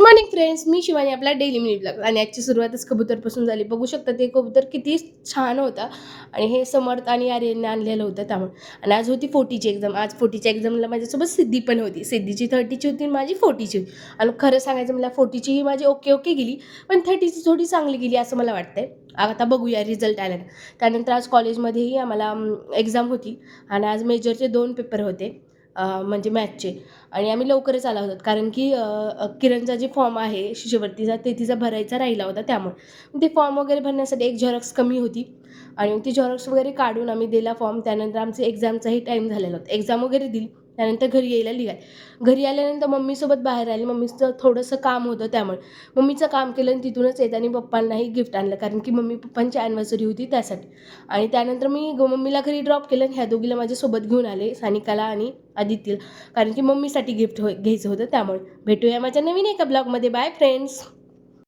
Morning friends, मी शिवानी आपला daily mini blog आणि आजची सुरुवातच कबूतरपासून झाली. बघू शकता ते कबूतर किती छान होता आणि हे समर्थ आणि आर्यनने आणलेलं होतं त्यामुळे. आणि आज होती 40ची एक्झाम. आज 40च्या एक्झामला माझ्यासोबत सिद्धी पण होती. सिद्धीची 30ची होती आणि माझी 40ची होती. आणि खरं सांगायचं मला 40ची ही माझी ओके ओके गेली, पण 30ची थोडी चांगली गेली असं मला वाटतंय. आता बघूया रिझल्ट आल्यानं. त्यानंतर आज कॉलेजमध्येही आम्हाला एक्झाम होती आणि आज मेजरचे 2 पेपर होते, म्हणजे मॅथचे. आणि आम्ही लवकरच आला होतो कारण की किरणचा जे फॉर्म आहे शिष्यवृत्तीचा ते तिचा भरायचा राहिला होता त्यामुळे. ते फॉर्म वगैरे भरण्यासाठी एक झेरॉक्स कमी होती आणि ती झेरॉक्स वगैरे काढून आम्ही दिला फॉर्म. त्यानंतर आमचं एक्झामचाही टाईम झालेला होता. एक्झाम वगैरे दिली. त्यानंतर घरी यायला निघाले. घरी आल्यानंतर मम्मीसोबत बाहेर आले. मम्मीचं थोडंसं काम होतं त्यामुळे. मम्मीचं काम केलं आणि तिथूनच येताना पप्पांनाही गिफ्ट आणलं कारण की मम्मी पप्पांची ॲनिव्हर्सरी होती त्यासाठी. आणि त्यानंतर मी मम्मीला घरी ड्रॉप केलं आणि ह्या दोघीला माझ्यासोबत घेऊन आले, सानिकाला आणि आदित्यला, कारण की मम्मीसाठी गिफ्ट घ्यायचं होतं त्यामुळे. भेटूया माझ्या नवीन एका ब्लॉगमध्ये. Bye friends.